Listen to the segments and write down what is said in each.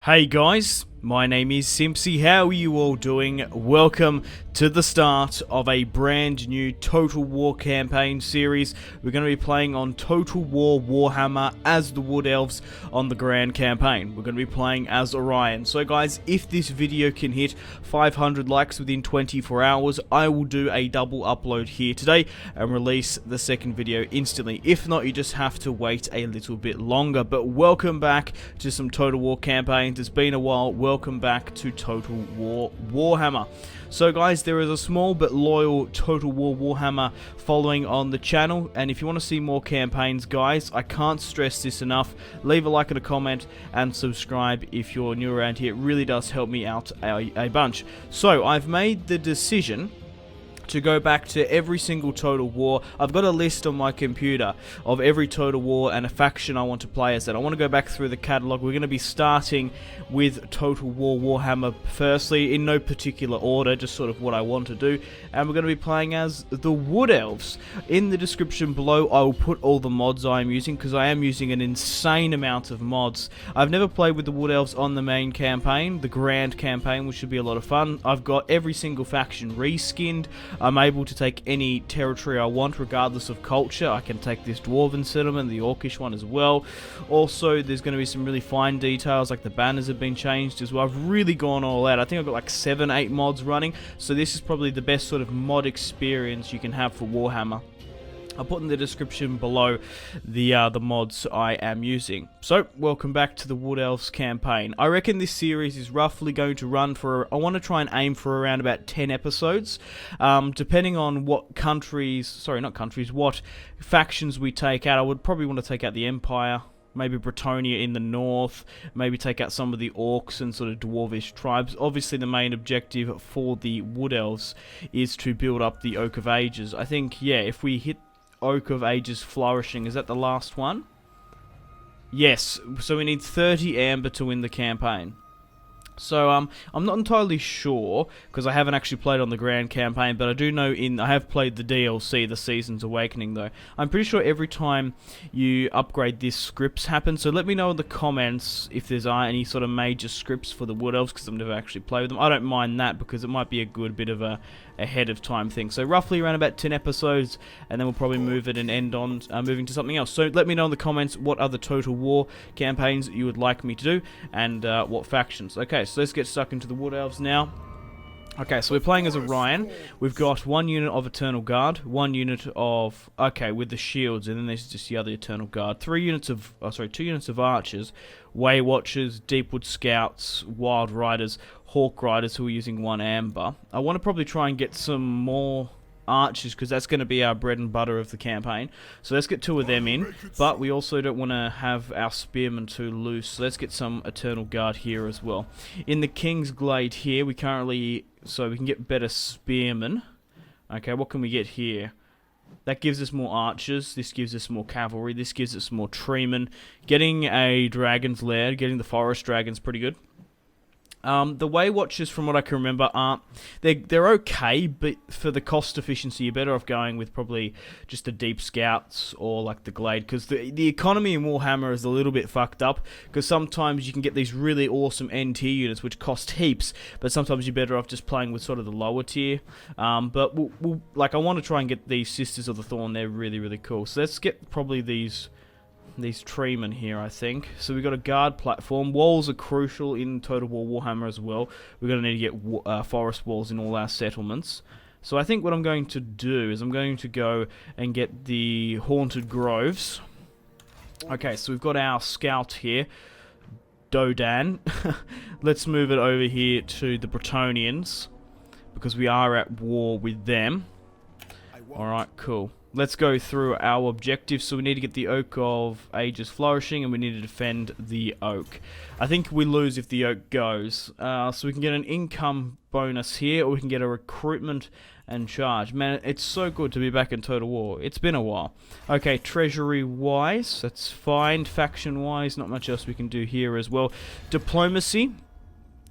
Hey guys, my name is Simpzy. How are you all doing? Welcome to the start of a brand new Total War campaign series. We're going to be playing on Total War Warhammer as the Wood Elves on the Grand Campaign. We're going to be playing as Orion. So guys, if this video can hit 500 likes within 24 hours, I will do a double upload here today and release the second video instantly. If not, you just have to wait a little bit longer. But welcome back to some Total War campaigns. It's been a while. Welcome back to Total War Warhammer. So guys, there is a small but loyal Total War Warhammer following on the channel, and if you want to see more campaigns, guys, I can't stress this enough. Leave a like and a comment and subscribe if you're new around here. It really does help me out a bunch. So I've made the decision to go back to every single Total War. I've got a list on my computer of every Total War and a faction I want to play as that. I want to go back through the catalogue. We're going to be starting with Total War Warhammer firstly, in no particular order, just sort of what I want to do. And we're going to be playing as the Wood Elves. In the description below, I will put all the mods I'm using, because I am using an insane amount of mods. I've never played with the Wood Elves on the main campaign, the Grand Campaign, which should be a lot of fun. I've got every single faction reskinned. I'm able to take any territory I want, regardless of culture. I can take this Dwarven settlement, the Orcish one as well. Also, there's going to be some really fine details, like the banners have been changed as well. I've really gone all out. I think I've got like 7-8 mods running, so this is probably the best sort of mod experience you can have for Warhammer. I'll put in the description below the mods I am using. So, welcome back to the Wood Elves campaign. I reckon this series is roughly going to run for, I want to try and aim for around about 10 episodes. Depending on what countries, sorry, not countries, what factions we take out. I would probably want to take out the Empire, maybe Bretonnia in the north, maybe take out some of the Orcs and sort of Dwarvish tribes. Obviously, the main objective for the Wood Elves is to build up the Oak of Ages. I think, yeah, if we hit Oak of Ages Flourishing, is that the last one? Yes, so we need 30 amber to win the campaign. So I'm not entirely sure, because I haven't actually played on the Grand Campaign, but I do know I have played the DLC, the Season's Awakening, though. I'm pretty sure every time you upgrade this, scripts happen, so let me know in the comments if there's any sort of major scripts for the Wood Elves, because I've never actually played with them. I don't mind that, because it might be a good bit of a ahead of time thing. So roughly around about 10 episodes, and then we'll probably move it and end on moving to something else. So let me know in the comments what other Total War campaigns you would like me to do, and what factions. Okay, so let's get stuck into the Wood Elves now. Okay, so we're playing as Orion. We've got 1 unit of Eternal Guard, 1 unit of, okay, with the shields, and then there's just the other Eternal Guard. 2 units of Archers, Way Watchers, Deepwood Scouts, Wild Riders, Hawk Riders, who are using 1 amber. I want to probably try and get some more Archers, because that's going to be our bread and butter of the campaign. So let's get 2 of them in, but we also don't want to have our Spearmen too loose, so let's get some Eternal Guard here as well. In the King's Glade here, we currently, so we can get better Spearmen. Okay, what can we get here? That gives us more Archers, this gives us more Cavalry, this gives us more Treemen. Getting a Dragon's Lair, getting the Forest Dragons, pretty good. The Way Watchers, from what I can remember, they're okay, but for the cost efficiency, you're better off going with probably just the Deep Scouts or like the Glade, because the economy in Warhammer is a little bit fucked up, because sometimes you can get these really awesome NT units which cost heaps, but sometimes you're better off just playing with sort of the lower tier. But like, I want to try and get these Sisters of the Thorn. They're really, really cool. So let's get probably these Treemen here, I think. So we've got a guard platform. Walls are crucial in Total War Warhammer as well. We're going to need to get forest walls in all our settlements. So I think what I'm going to do is I'm going to go and get the Haunted Groves. Okay, so we've got our scout here, Dodan. Let's move it over here to the Bretonians, because we are at war with them. Alright, cool. Let's go through our objectives. So we need to get the Oak of Ages Flourishing, and we need to defend the Oak. I think we lose if the Oak goes. So we can get an income bonus here, or we can get a recruitment and charge. Man, it's so good to be back in Total War. It's been a while. Okay, treasury-wise, that's fine. Faction-wise, not much else we can do here as well. Diplomacy,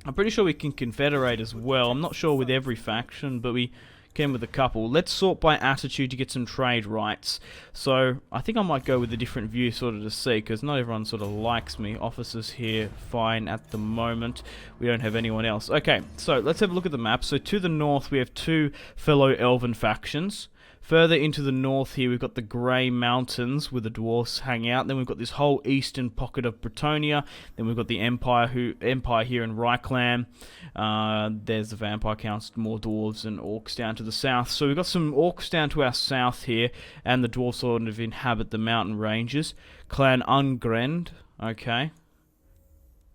I'm pretty sure we can confederate as well. I'm not sure with every faction, but we came with a couple. Let's sort by attitude to get some trade rights. So I think I might go with a different view sort of to see, because not everyone sort of likes me. Officers here, fine at the moment. We don't have anyone else. Okay, so let's have a look at the map. So to the north we have two fellow elven factions. Further into the north here, we've got the Grey Mountains where the dwarfs hang out. Then we've got this whole eastern pocket of Bretonnia. Then we've got the Empire here in Reichland. There's the Vampire Counts, more dwarves and orcs down to the south. So we've got some orcs down to our south here, and the dwarfs sort of inhabit the mountain ranges. Clan Ungrend, okay.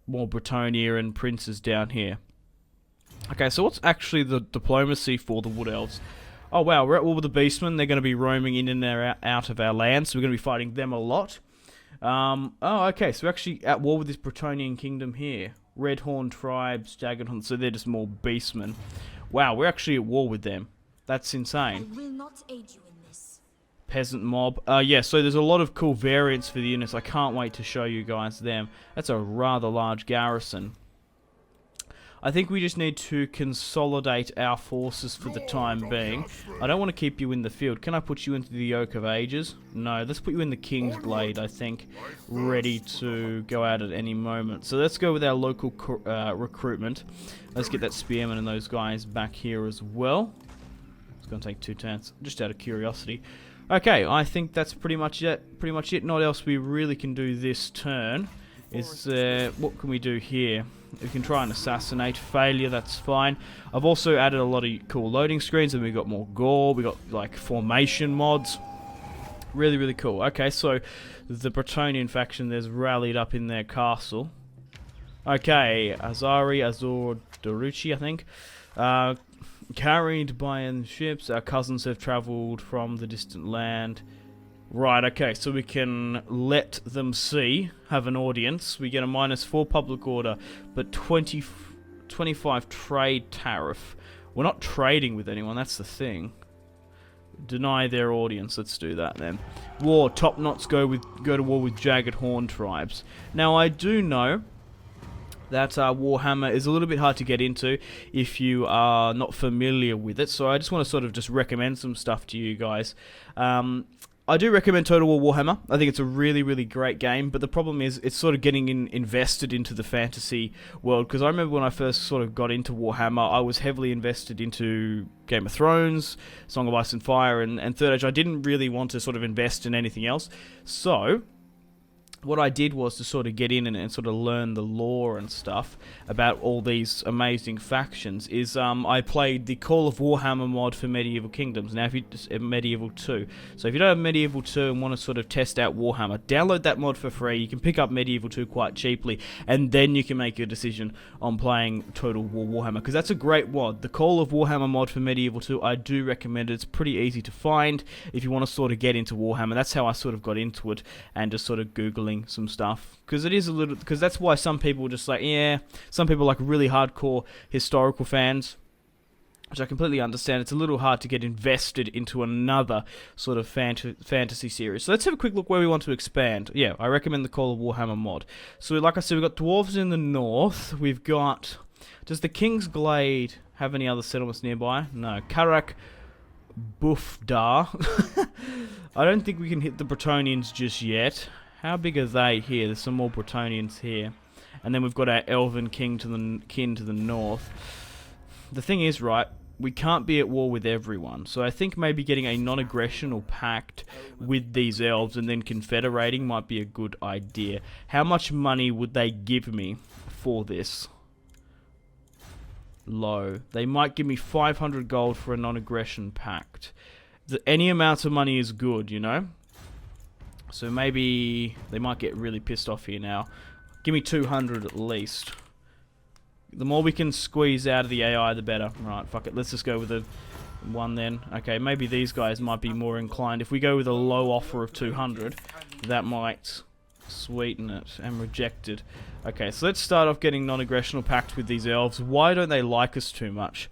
More Bretonnia and princes down here. Okay, so what's actually the diplomacy for the Wood Elves? Oh wow, we're at war with the Beastmen. They're going to be roaming in and out of our land, so we're going to be fighting them a lot. Oh, okay, so we're actually at war with this Bretonnian kingdom here. Redhorn tribes, Jaggedhorn, so they're just more Beastmen. Wow, we're actually at war with them. That's insane. I will not aid you in this. Peasant mob. Yeah, so there's a lot of cool variants for the units. I can't wait to show you guys them. That's a rather large garrison. I think we just need to consolidate our forces for the time being. I don't want to keep you in the field. Can I put you into the Oak of Ages? No, let's put you in the King's Glade, I think. Ready to go out at any moment. So let's go with our local recruitment. Let's get that Spearman and those guys back here as well. It's going to take 2 turns, just out of curiosity. Okay, I think that's pretty much it. Not else we really can do this turn. What can we do here? We can try and assassinate. Failure, that's fine. I've also added a lot of cool loading screens, and we've got more gore. We've got like formation mods. Really, really cool. Okay, so the Bretonnian faction there's rallied up in their castle. Okay, Azor Doruchi, I think. Carried by ships, our cousins have travelled from the distant land. Right, okay, so we can let them see, have an audience. We get a -4 public order, but 25 trade tariff. We're not trading with anyone, that's the thing. Deny their audience, let's do that then. War, top knots go to war with Jaggedhorn tribes. Now, I do know that Warhammer is a little bit hard to get into if you are not familiar with it, so I just want to sort of just recommend some stuff to you guys. I do recommend Total War Warhammer. I think it's a really, really great game, but the problem is it's sort of getting invested into the fantasy world, because I remember when I first sort of got into Warhammer, I was heavily invested into Game of Thrones, Song of Ice and Fire, and Third Age. I didn't really want to sort of invest in anything else, so what I did was to sort of get in and sort of learn the lore and stuff about all these amazing factions. I played the Call of Warhammer mod for Medieval Kingdoms. Now, if you Medieval 2. So if you don't have Medieval 2 and want to sort of test out Warhammer, download that mod for free. You can pick up Medieval 2 quite cheaply, and then you can make your decision on playing Total War Warhammer, because that's a great mod. The Call of Warhammer mod for Medieval 2, I do recommend it. It's pretty easy to find if you want to sort of get into Warhammer. That's how I sort of got into it, and just sort of Googling some stuff, because it is a little, because that's why some people just like, yeah, some people like really hardcore historical fans, which I completely understand. It's a little hard to get invested into another sort of fantasy series. So let's have a quick look where we want to expand. Yeah, I recommend the Call of Warhammer mod. So like I said, we've got dwarves in the north. We've got, does the King's Glade have any other settlements nearby? No. Karak Bufdar. I don't think we can hit the Bretonnians just yet. How big are they here? There's some more Bretonnians here. And then we've got our Elven kin to the north. The thing is, right, we can't be at war with everyone. So I think maybe getting a non-aggression or pact with these elves and then confederating might be a good idea. How much money would they give me for this? Low. They might give me 500 gold for a non-aggression pact. Any amount of money is good, you know? So maybe they might get really pissed off here now. Give me 200 at least. The more we can squeeze out of the AI, the better. Right, fuck it. Let's just go with a 1 then. Okay, maybe these guys might be more inclined. If we go with a low offer of 200, that might sweeten it. And rejected. Okay, so let's start off getting non-aggressional pact with these elves. Why don't they like us too much?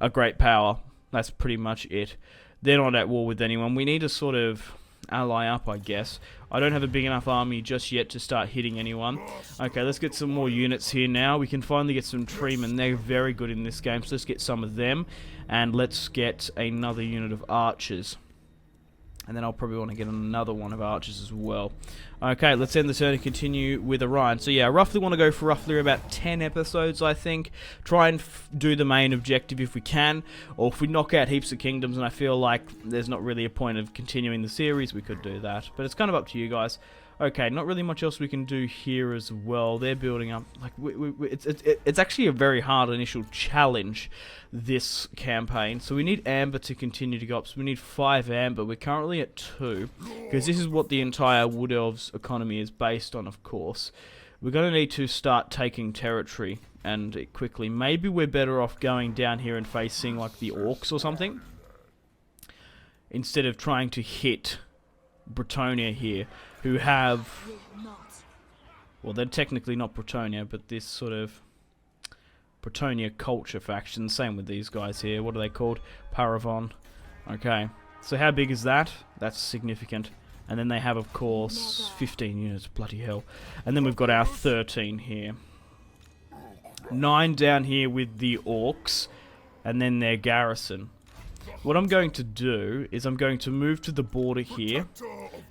A great power. That's pretty much it. They're not at war with anyone. We need to sort of ally up, I guess. I don't have a big enough army just yet to start hitting anyone. Okay, let's get some more units here now. We can finally get some treemen. They're very good in this game, so let's get some of them. And let's get another unit of archers. And then I'll probably want to get another one of archers as well. Okay, let's end the turn and continue with Orion. So yeah, I roughly want to go for roughly about 10 episodes, I think. Try and do the main objective if we can. Or if we knock out heaps of kingdoms and I feel like there's not really a point of continuing the series, we could do that. But it's kind of up to you guys. Okay, not really much else we can do here as well. They're building up. Like it's actually a very hard initial challenge, this campaign. So we need amber to continue to go up. So we need 5 amber. We're currently at 2 because this is what the entire Wood Elves economy is based on, of course. We're going to need to start taking territory and quickly. Maybe we're better off going down here and facing like the orcs or something instead of trying to hit Bretonia here, who have, well, they're technically not Bretonia, but this sort of Bretonia culture faction. Same with these guys here. What are they called? Paravon. Okay, so how big is that? That's significant. And then they have, of course, 15 units. Bloody hell. And then we've got our 13 here. 9 down here with the orcs, and then their garrison. What I'm going to do is I'm going to move to the border here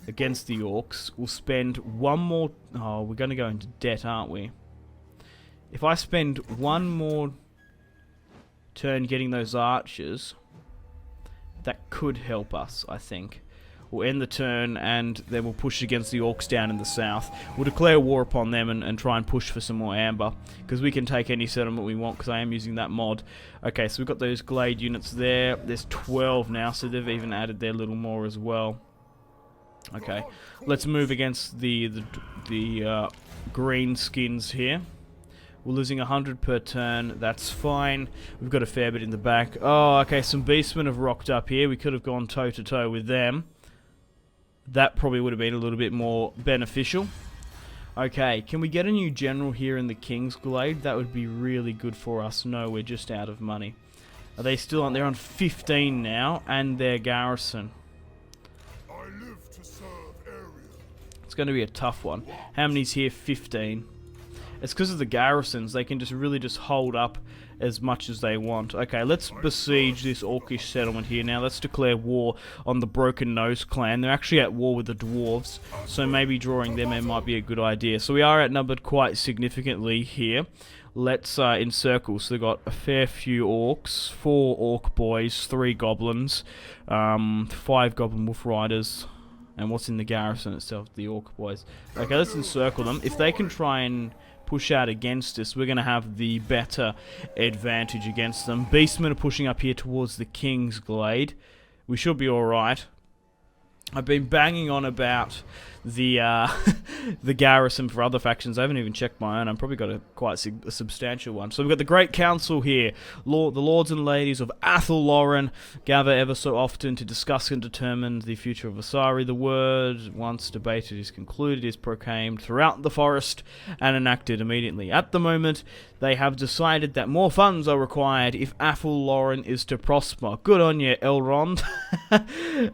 against the orcs. We'll spend one more... Oh, we're going to go into debt, aren't we? If I spend one more turn getting those archers, that could help us, I think. We'll end the turn and then we'll push against the orcs down in the south. We'll declare war upon them and try and push for some more amber, because we can take any settlement we want because I am using that mod. Okay, so we've got those glade units there. There's 12 now, so they've even added their little more as well. Okay, let's move against the green skins here. We're losing 100 per turn. That's fine. We've got a fair bit in the back. Oh, okay, some beastmen have rocked up here. We could have gone toe-to-toe with them. That probably would have been a little bit more beneficial. Okay, can we get a new general here in the King's Glade? That would be really good for us. No, we're just out of money. Are they still on? They're on 15 now, and their garrison. I live to serve area. It's going to be a tough one. How many's here? 15. It's because of the garrisons. They can just really just hold up as much as they want. Okay, let's besiege this orcish settlement here now. Let's declare war on the Broken Nose clan. They're actually at war with the dwarves, so maybe drawing them in might be a good idea. So we are outnumbered quite significantly here. Let's encircle. So they've got a fair few orcs, 4 orc boys, 3 goblins, 5 goblin wolf riders, and what's in the garrison itself, the orc boys. Okay, let's encircle them. If they can try and push out against us, we're going to have the better advantage against them. Beastmen are pushing up here towards the King's Glade. We should be alright. I've been banging on about the the garrison for other factions. I haven't even checked my own. I've probably got a substantial one. So we've got the Great Council here. The lords and ladies of Athelloren gather ever so often to discuss and determine the future of Asari. The word, once debated, is concluded, is proclaimed throughout the forest and enacted immediately. At the moment, they have decided that more funds are required if Athelloren is to prosper. Good on you, Elrond.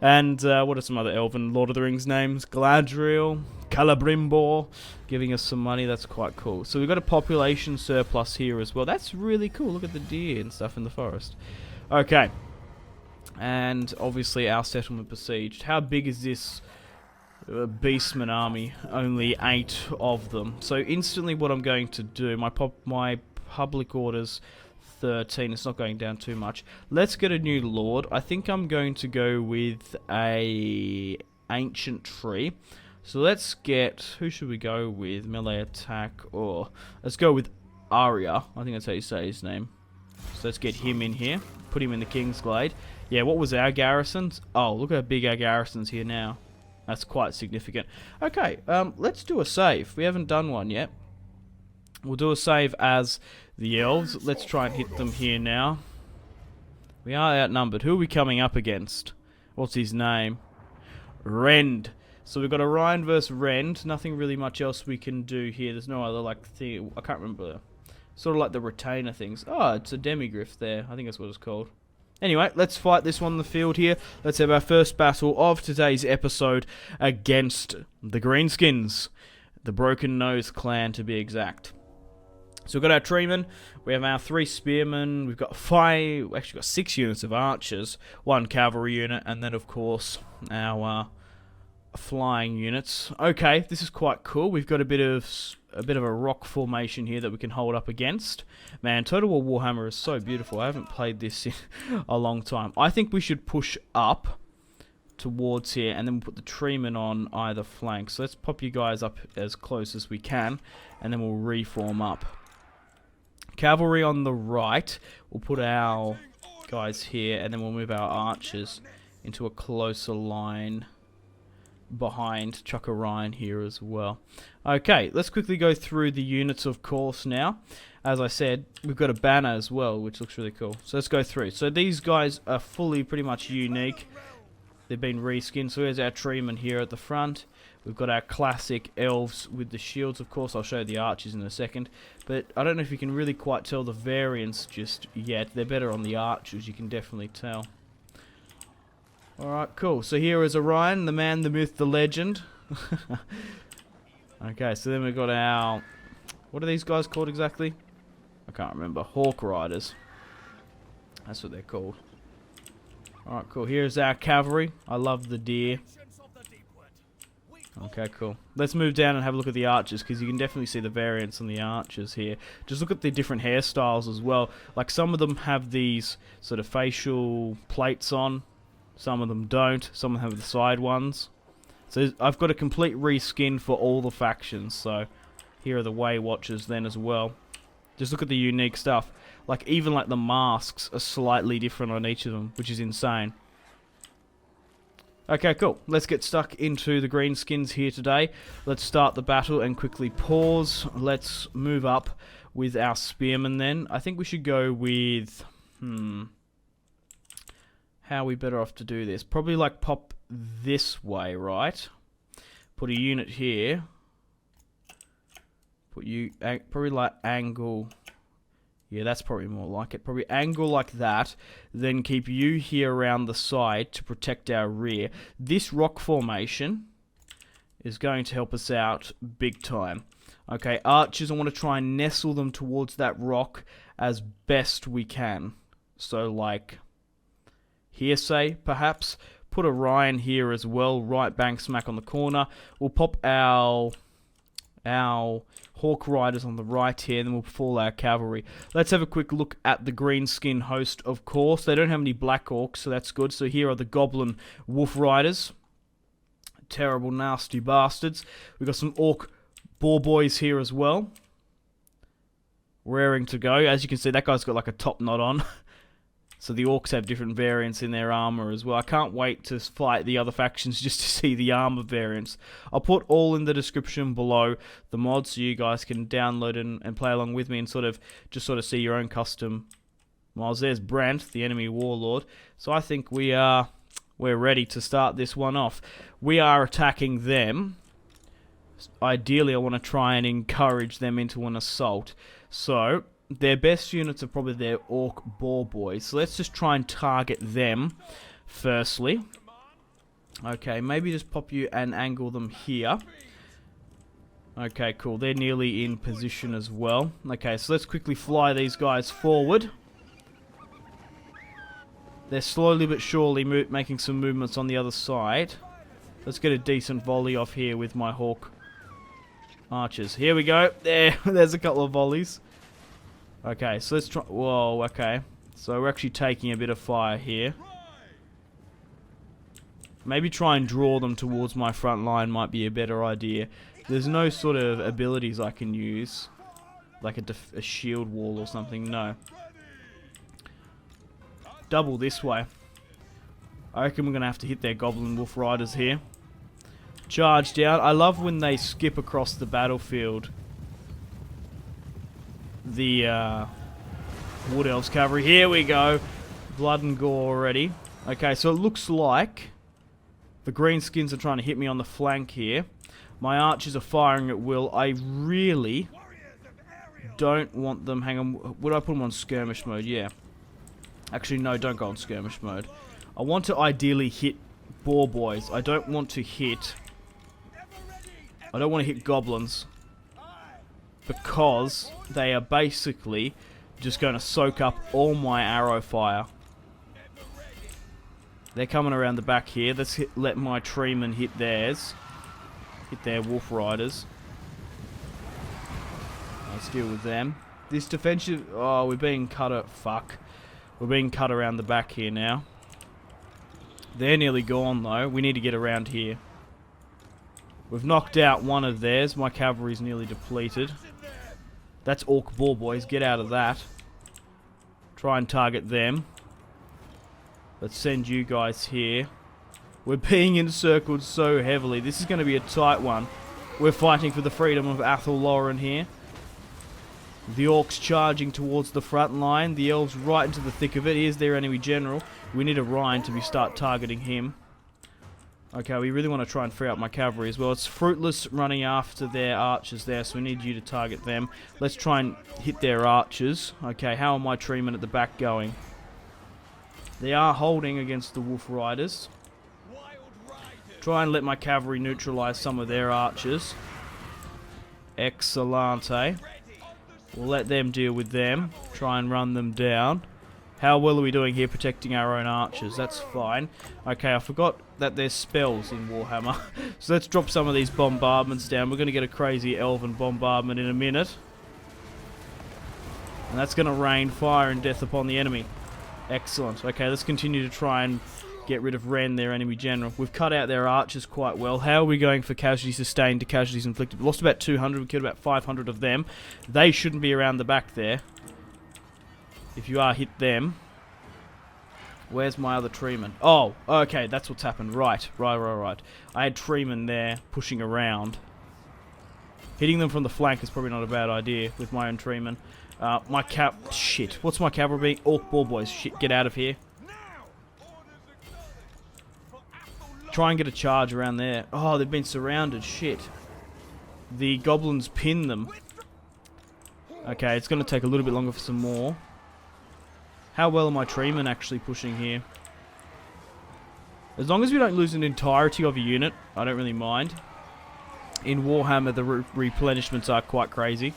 And what are some other elven Lord of the Rings names? Galadriel, Celebrimbor, giving us some money. That's quite cool. So we've got a population surplus here as well. That's really cool. Look at the deer and stuff in the forest. Okay. And obviously our settlement besieged. How big is this beastman army? Only 8 of them. So instantly what I'm going to do, my public orders 13, it's not going down too much. Let's get a new lord. I think I'm going to go with a ancient tree. So let's get, who should we go with? Melee attack, or let's go with Arya. I think that's how you say his name. So let's get him in here. Put him in the King's Glade. Yeah, what was our garrisons? Oh, look how big our garrisons here now. That's quite significant. Okay, let's do a save. We haven't done one yet. We'll do a save as the Elves. Let's try and hit them here now. We are outnumbered. Who are we coming up against? What's his name? Rend. So we've got Orion versus Rend. Nothing really much else we can do here. There's no other like thing. I can't remember. Sort of like the retainer things. Oh, it's a demigriff there. I think that's what it's called. Anyway, let's fight this one on the field here. Let's have our first battle of today's episode against the Greenskins. The Broken Nose Clan, to be exact. So we've got our treemen, we have our 3 spearmen, we've got 6 units of archers, 1 cavalry unit, and then of course our flying units. Okay, this is quite cool. We've got a bit of a rock formation here that we can hold up against. Man, Total War Warhammer is so beautiful. I haven't played this in a long time. I think we should push up towards here and then we'll put the treemen on either flank. So let's pop you guys up as close as we can and then we'll reform up. Cavalry on the right. We'll put our guys here and then we'll move our archers into a closer line behind Chuck Orion here as well. Okay, let's quickly go through the units, of course, now. As I said, we've got a banner as well, which looks really cool. So let's go through. So these guys are fully pretty much unique. They've been reskinned. So here's our treeman here at the front. We've got our classic elves with the shields, of course. I'll show you the archers in a second. But I don't know if you can really quite tell the variants just yet. They're better on the archers, you can definitely tell. Alright, cool. So here is Orion, the man, the myth, the legend. Okay, so then we've got our... What are these guys called exactly? I can't remember. Hawk Riders. That's what they're called. Alright, cool. Here's our cavalry. I love the deer. Okay, cool. Let's move down and have a look at the archers, because you can definitely see the variance on the archers here. Just look at the different hairstyles as well. Like, some of them have these sort of facial plates on. Some of them don't. Some of them have the side ones. So I've got a complete reskin for all the factions. So here are the Way Watchers then as well. Just look at the unique stuff. Like, even like the masks are slightly different on each of them, which is insane. Okay, cool. Let's get stuck into the Greenskins here today. Let's start the battle and quickly pause. Let's move up with our spearmen then. I think we should go with... How are we better off to do this? Probably like pop this way, right? Put a unit here. Put you... Probably like angle... Yeah, that's probably more like it. Probably angle like that. Then keep you here around the side to protect our rear. This rock formation is going to help us out big time. Okay, archers, I want to try and nestle them towards that rock as best we can. So, like, here, say, perhaps. Put Orion here as well, right bang smack on the corner. We'll pop our Hawk Riders on the right here, and then we'll fall our cavalry. Let's have a quick look at the Greenskin host, of course. They don't have any Black Orcs, so that's good. So here are the Goblin Wolf Riders. Terrible, nasty bastards. We've got some Orc Boar Boys here as well. Raring to go. As you can see, that guy's got like a top knot on. So the Orcs have different variants in their armor as well. I can't wait to fight the other factions just to see the armor variants. I'll put all in the description below, the mods, so you guys can download and play along with me and sort of see your own custom mods. There's Brent, the enemy warlord. So I think we're ready to start this one off. We are attacking them. Ideally, I want to try and encourage them into an assault. So their best units are probably their Orc Boar Boys. So let's just try and target them firstly. Okay, maybe just pop you and angle them here. Okay, cool. They're nearly in position as well. Okay, so let's quickly fly these guys forward. They're slowly but surely making some movements on the other side. Let's get a decent volley off here with my Hawk Archers. Here we go. There's a couple of volleys. Okay, so let's try... Whoa, okay. So we're actually taking a bit of fire here. Maybe try and draw them towards my front line might be a better idea. There's no sort of abilities I can use. Like a shield wall or something, no. Double this way. I reckon we're going to have to hit their Goblin Wolf Riders here. Charge down. I love when they skip across the battlefield. The Wood Elves cavalry. Here we go. Blood and gore already. Okay, so it looks like the Greenskins are trying to hit me on the flank here. My archers are firing at will. I really don't want them... Hang on. Would I put them on skirmish mode? Yeah. Actually, no, don't go on skirmish mode. I want to ideally hit boar boys. I don't want to hit... I don't want to hit goblins. Because they are basically just going to soak up all my arrow fire. They're coming around the back here. Let my treemen hit theirs. Hit their wolf riders. Let's deal with them. This defensive... Oh, we're being cut... Fuck. We're being cut around the back here now. They're nearly gone, though. We need to get around here. We've knocked out one of theirs. My cavalry's nearly depleted. That's orc boar boys. Get out of that. Try and target them. Let's send you guys here. We're being encircled so heavily. This is going to be a tight one. We're fighting for the freedom of Athel Lauren here. The orcs charging towards the front line. The elves right into the thick of it. Here's their enemy general. We need a Rhine to start targeting him. Okay, we really want to try and free up my cavalry as well. It's fruitless running after their archers there, so we need you to target them. Let's try and hit their archers. Okay, how are my treemen at the back going? They are holding against the wolf riders. Try and let my cavalry neutralize some of their archers. Excellente. We'll let them deal with them. Try and run them down. How well are we doing here protecting our own archers? That's fine. Okay, I forgot that there's spells in Warhammer. So let's drop some of these bombardments down. We're going to get a crazy elven bombardment in a minute. And that's going to rain fire and death upon the enemy. Excellent. Okay, let's continue to try and get rid of Ren, their enemy general. We've cut out their archers quite well. How are we going for casualties sustained to casualties inflicted? We lost about 200. We killed about 500 of them. They shouldn't be around the back there. If you are, hit them. Where's my other treeman? Oh, okay, that's what's happened. Right. I had treeman there pushing around. Hitting them from the flank is probably not a bad idea with my own treeman. Shit. What's my cavalry being? Orc boar boys. Shit, get out of here. Try and get a charge around there. Oh, they've been surrounded. Shit. The goblins pin them. Okay, it's going to take a little bit longer for some more. How well are my treemen actually pushing here? As long as we don't lose an entirety of a unit, I don't really mind. In Warhammer, the replenishments are quite crazy.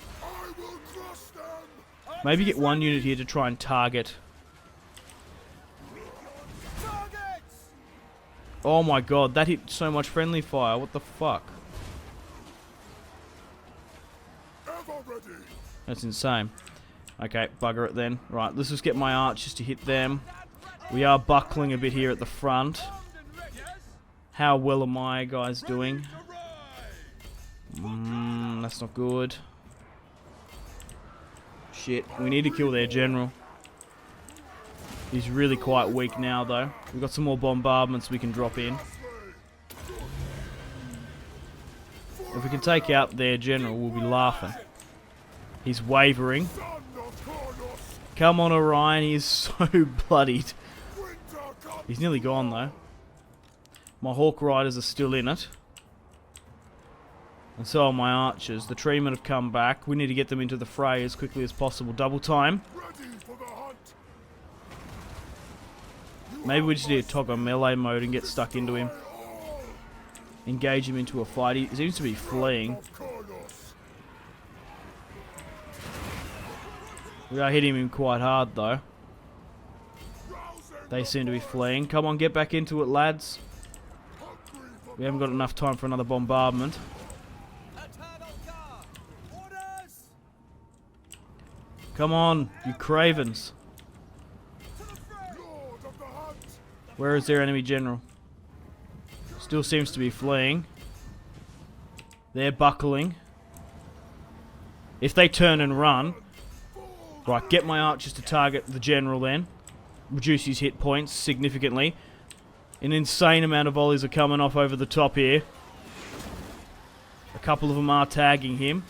Maybe get one unit here to try and target. Oh my god, that hit so much friendly fire. What the fuck? That's insane. Okay, bugger it then. Right, let's just get my archers to hit them. We are buckling a bit here at the front. How well are my guys doing? That's not good. Shit, we need to kill their general. He's really quite weak now, though. We've got some more bombardments we can drop in. If we can take out their general, we'll be laughing. He's wavering. Come on, Orion. He is so bloodied. He's nearly gone, though. My Hawk Riders are still in it. And so are my archers. The treemen have come back. We need to get them into the fray as quickly as possible. Double time. Maybe we just need to toggle melee mode and get stuck into him. Engage him into a fight. He seems to be fleeing. We are hitting him quite hard, though. They seem to be fleeing. Come on, get back into it, lads. We haven't got enough time for another bombardment. Come on, you cravens. Where is their enemy general? Still seems to be fleeing. They're buckling. If they turn and run... Right, get my archers to target the general then. Reduce his hit points significantly. An insane amount of volleys are coming off over the top here. A couple of them are tagging him.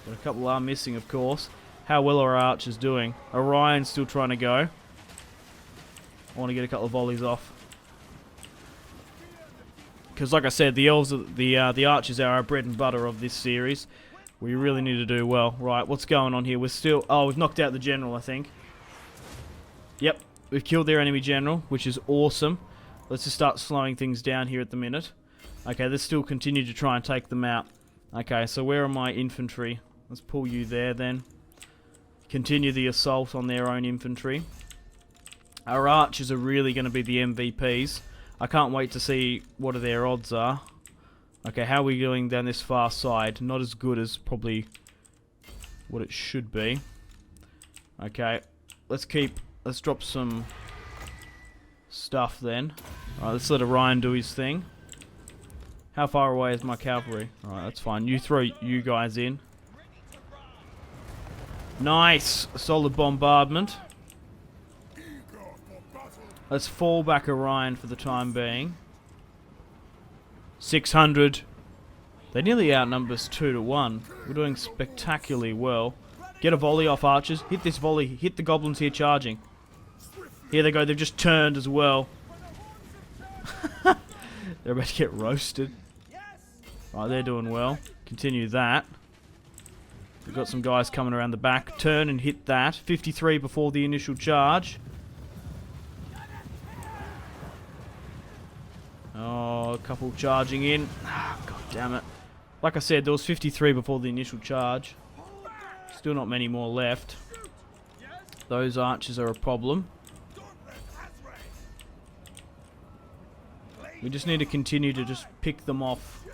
But a couple are missing, of course. How well are our archers doing? Orion's still trying to go. I want to get a couple of volleys off. Because like I said, the elves, the archers are our bread and butter of this series. We really need to do well. Right, what's going on here? We're still... Oh, we've knocked out the general, I think. Yep, we've killed their enemy general, which is awesome. Let's just start slowing things down here at the minute. Okay, let's still continue to try and take them out. Okay, so where are my infantry? Let's pull you there then. Continue the assault on their own infantry. Our archers are really going to be the MVPs. I can't wait to see what their odds are. Okay, how are we doing down this far side? Not as good as probably what it should be. Okay, let's drop some stuff then. Alright, let's let Orion do his thing. How far away is my cavalry? Alright, that's fine. You throw you guys in. Nice! Solid bombardment. Let's fall back Orion for the time being. 600. They nearly outnumber us 2 to 1. We're doing spectacularly well. Get a volley off archers. Hit this volley. Hit the goblins here charging. Here they go. They've just turned as well. They're about to get roasted. Right, they're doing well. Continue that. We've got some guys coming around the back. Turn and hit that. 53 before the initial charge. Oh, a couple charging in. God damn it. Like I said, there was 53 before the initial charge. Still not many more left. Those archers are a problem. We just need to continue to just pick them off.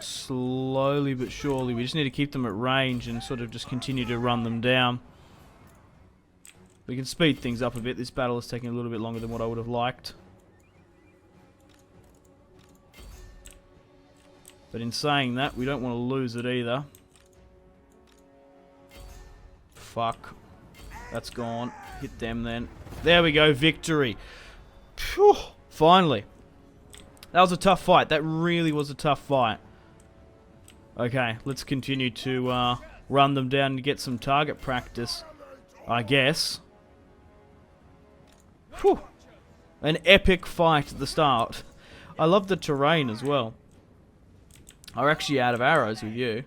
Slowly but surely. We just need to keep them at range and sort of just continue to run them down. We can speed things up a bit. This battle is taking a little bit longer than what I would have liked. But in saying that, we don't want to lose it either. Fuck. That's gone. Hit them then. There we go. Victory. Phew, finally. That was a tough fight. That really was a tough fight. Okay, let's continue to run them down and get some target practice, I guess. Whew. An epic fight at the start. I love the terrain as well. I'm actually out of arrows with you.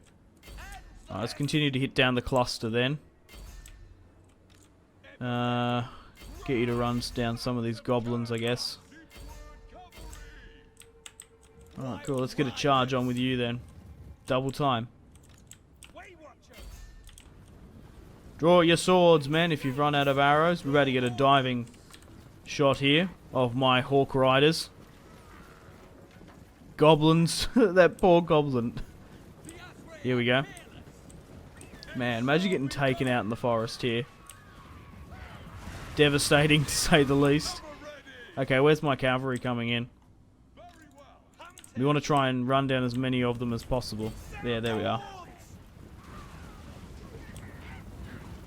Let's continue to hit down the cluster then. Get you to run down some of these goblins, I guess. Alright, cool. Let's get a charge on with you then. Double time. Draw your swords, men, if you've run out of arrows. We're about to get a diving shot here of my Hawk Riders. Goblins. That poor goblin. Here we go. Man, imagine getting taken out in the forest here. Devastating, to say the least. Okay, where's my cavalry coming in? We want to try and run down as many of them as possible. There we are.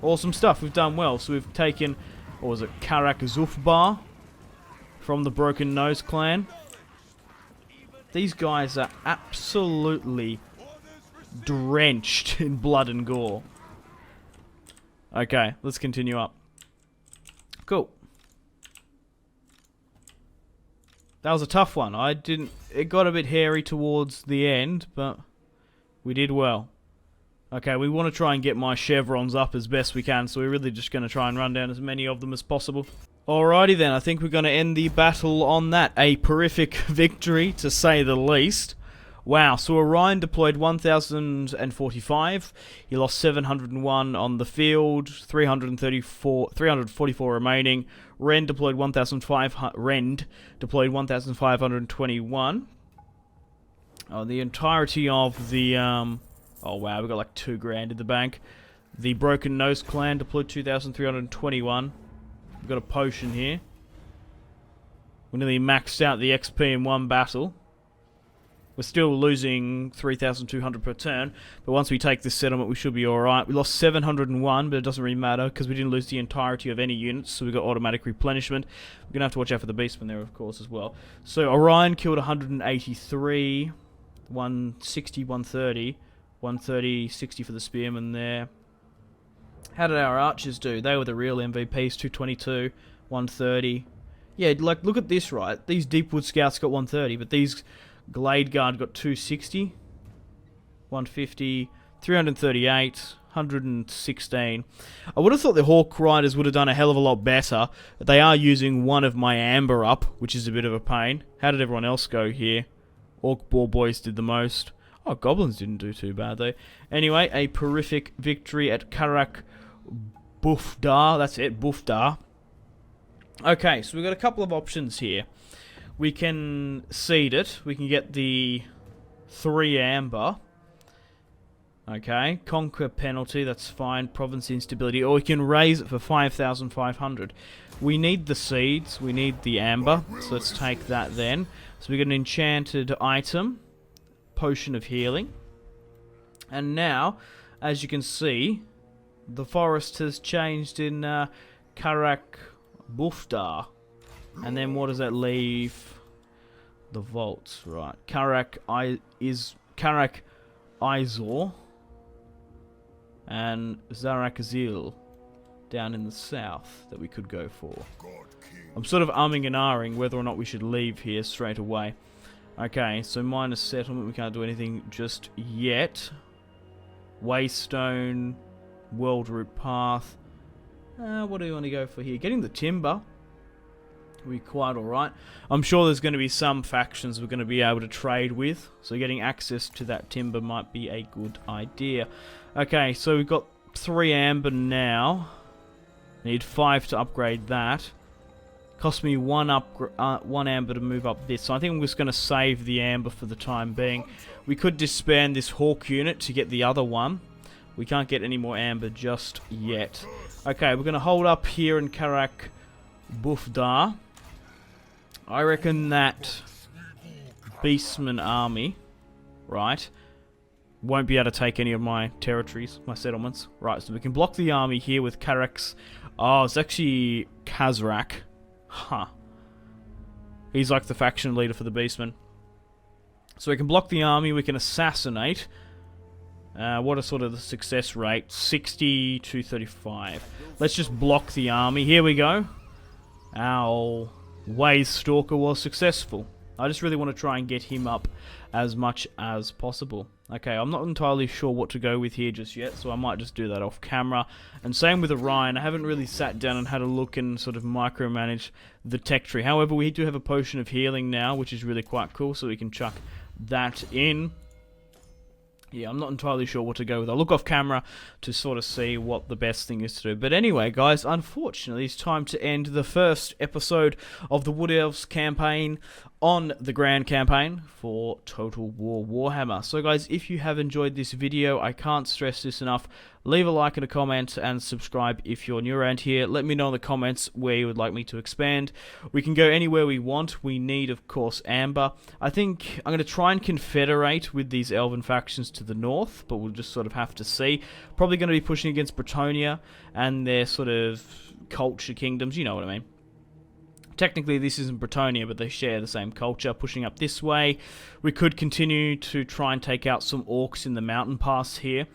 Awesome stuff. We've done well. So we've taken, what was it, Karak Zufbar from the Broken Nose clan. These guys are absolutely drenched in blood and gore. Okay, let's continue up. Cool. That was a tough one. It got a bit hairy towards the end, but we did well. Okay, we want to try and get my chevrons up as best we can, so we're really just going to try and run down as many of them as possible. Alrighty then, I think we're going to end the battle on that. A horrific victory, to say the least. Wow, so Orion deployed 1,045. He lost 701 on the field, 344 remaining. Rend deployed 1,521. The entirety of the oh wow, we got like $2,000 in the bank. The Broken Nose clan deployed 2,321. We've got a potion here. We nearly maxed out the XP in one battle. We're still losing 3,200 per turn, but once we take this settlement, we should be alright. We lost 701, but it doesn't really matter, because we didn't lose the entirety of any units, so we got automatic replenishment. We're going to have to watch out for the beastmen there, of course, as well. So Orion killed 183, 160, 130, 130, 60 for the spearmen there. How did our archers do? They were the real MVPs, 222, 130. Yeah, like, look at this, right? These Deepwood Scouts got 130, but these Glade Guard got 260, 150, 338, 116. I would have thought the Hawk Riders would have done a hell of a lot better. They are using one of my amber up, which is a bit of a pain. How did everyone else go here? Orc Boar Boys did the most. Oh, Goblins didn't do too bad, though. Anyway, a horrific victory at Karak Bufdar. That's it, Bufdar. Okay, so we've got a couple of options here. We can seed it. We can get the 3 amber. Okay, conquer penalty, that's fine. Province instability. Or we can raise it for 5,500. We need the seeds. We need the amber. So let's take that then. So we get an enchanted item. Potion of healing. And now, as you can see, the forest has changed in Karak Bufdar. And then what does that leave? The vaults, right. Karak Izor and Zarakazil down in the south that we could go for. I'm sort of umming and ahhing whether or not we should leave here straight away. Okay, so minus settlement, we can't do anything just yet. Waystone, World Route Path. What do we want to go for here? Getting the timber. We're quite alright. I'm sure there's going to be some factions we're going to be able to trade with, so getting access to that timber might be a good idea. Okay, so we've got 3 amber now. Need 5 to upgrade that. Cost me 1 amber to move up this, so I think I'm just going to save the amber for the time being. We could disband this hawk unit to get the other one. We can't get any more amber just yet. Okay, we're going to hold up here in Karak Bufdar. I reckon that Beastman army, right, won't be able to take any of my territories, my settlements. Right, so we can block the army here with Karak's... Oh, it's actually Kazrak. Huh. He's like the faction leader for the Beastmen. So we can block the army, we can assassinate. What is sort of the success rate? 60 to 35. Let's just block the army. Here we go. Our Waze Stalker was successful. I just really want to try and get him up as much as possible. Okay, I'm not entirely sure what to go with here just yet, so I might just do that off camera. And same with Orion, I haven't really sat down and had a look and sort of micromanage the tech tree. However, we do have a potion of healing now, which is really quite cool, so we can chuck that in. Yeah, I'm not entirely sure what to go with. I'll look off camera to sort of see what the best thing is to do. But anyway, guys, unfortunately, it's time to end the first episode of the Wood Elves campaign on the Grand Campaign for Total War Warhammer. So, guys, if you have enjoyed this video, I can't stress this enough. Leave a like and a comment and subscribe if you're new around here. Let me know in the comments where you would like me to expand. We can go anywhere we want. We need, of course, Amber. I think I'm going to try and confederate with these Elven factions to the north, but we'll just sort of have to see. Probably going to be pushing against Bretonnia and their sort of culture kingdoms. You know what I mean. Technically, this isn't Bretonnia, but they share the same culture. Pushing up this way, we could continue to try and take out some orcs in the mountain pass here,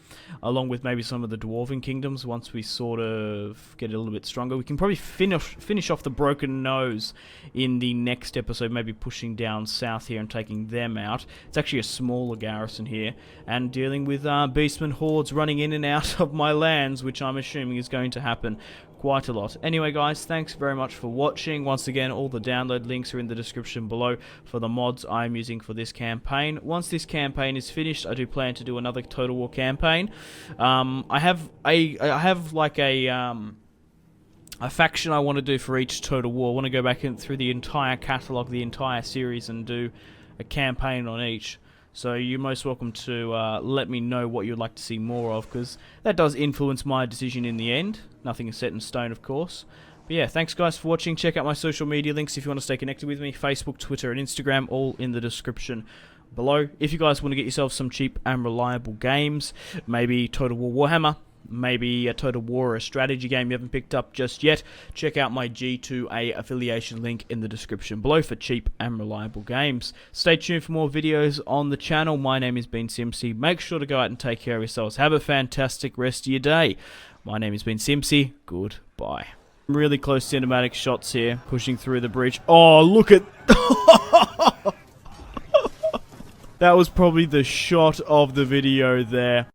along with maybe some of the dwarven kingdoms once we sort of get a little bit stronger. We can probably finish off the Broken Nose in the next episode, maybe pushing down south here and taking them out. It's actually a smaller garrison here, and dealing with beastmen hordes running in and out of my lands, which I'm assuming is going to happen quite a lot. Anyway, guys, thanks very much for watching. Once again, all the download links are in the description below for the mods I'm using for this campaign. Once this campaign is finished, I do plan to do another Total War campaign. I have like a faction I want to do for each Total War. I want to go back through the entire catalogue, the entire series, and do a campaign on each. So you're most welcome to let me know what you'd like to see more of, because that does influence my decision in the end. Nothing is set in stone, of course. But yeah, thanks guys for watching. Check out my social media links if you want to stay connected with me. Facebook, Twitter, and Instagram, all in the description below. If you guys want to get yourself some cheap and reliable games, maybe Total War Warhammer, maybe a Total War or a strategy game you haven't picked up just yet, check out my G2A affiliation link in the description below for cheap and reliable games. Stay tuned for more videos on the channel. My name has been Simpzy. Make sure to go out and take care of yourselves. Have a fantastic rest of your day. My name has been Simpzy. Goodbye. Really close cinematic shots here, pushing through the breach. Oh, look at... That was probably the shot of the video there.